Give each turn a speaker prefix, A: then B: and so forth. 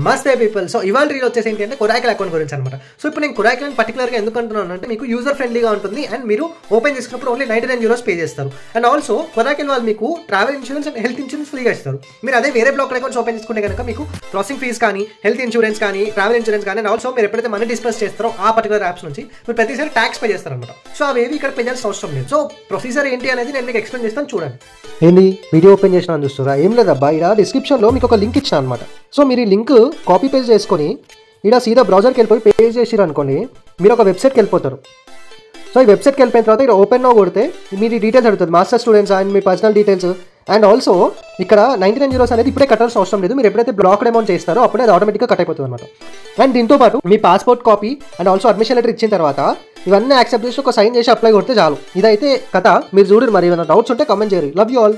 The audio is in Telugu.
A: మస్తే పీపుల్. సో ఇవాళ రీల్ వచ్చేసి ఏంటి అంటే కొరాకిల్ అకౌంట్ గురించి అనమాట. సో ఇప్పుడు నేను కొరాకిల్ పర్టికులర్గా ఎందుకు అంటున్నాను అంటే మీకు యూజర్ ఫ్రెండ్లీగా ఉంటుంది అండ్ మీరు ఓపెన్ చేసుకున్నప్పుడు ఓన్లీ 99 euros పే చేస్తారు. అండ్ ఆల్సో కొరాకిల్ వాళ్ళు మీకు travel insurance and health insurance ఫ్రీగా ఇస్తారు. మీరు అదే వేరే బ్లాక్ అకౌంట్స్ ఓపెన్ చేసుకుంటే కనుక మీకు ప్రాసెసింగ్ ఫీస్ కానీ హెల్త్ ఇన్సూరెన్స్ కానీ ట్రావెల్ ఇన్సూరెన్స్ కానీ అండ్ ఆల్సో మీరు ఎప్పుడైతే మనీ డిస్పర్స్ చేస్తారో ఆ పర్టికులర్ యాప్స్ నుంచి మీరు ప్రతిసారి ట్యాక్స్ పే చేస్తారనమాట. సో అవేవి ఇక్కడ పే చేయాల్సిన అవసరం లేదు. సో ప్రొసీజర్ ఏంటి అనేది నేను మీకు ఎక్స్ప్లెయిన్ చేస్తాను, చూడండి.
B: ఏంటి వీడియో ఓపెన్ చేసిన చూస్తారా? ఏం లేదబ్బా, ఇక్కడ డిస్క్రిప్షన్లో మీకు ఒక లింక్ ఇచ్చిన అనమాట. సో మీరు ఈ లింక్ కాపీ పేస్ట్ చేసుకొని ఇక్కడ సీదా బ్రౌజర్కి వెళ్ళిపోయి పే చేసిరు అనుకోండి, మీరు ఒక వెబ్సైట్కి వెళ్ళిపోతారు. సో ఈ వెబ్సైట్కి వెళ్ళిపోయిన తర్వాత ఇక్కడ ఓపెన్ నో కొడితే మీరు డీటెయిల్స్ అడుగుతుంది, master students and me personal details. And also ఇక్కడ 99 euros అనేది ఇప్పుడే కట్టాల్సిన అవసరం లేదు. మీరు ఎప్పుడైతే బ్లాక్డ్ అమౌంట్ చేస్తారో అప్పుడే అది ఆటోమేటిక్గా కట్ అయిపోతుంది అనమాట. అండ్ దీంతో పాటు మీ passport copy and also admission letter ఇచ్చిన తర్వాత ఇవన్నీ యాక్సెప్ట్ చేసి ఒక సైన్ చేసి అప్లై కొడితే చాలు. ఇదైతే కథ. మీరు చూడండి, మరి ఏమైనా డౌట్స్ ఉంటే కామెంట్ చేయరు. Love you all.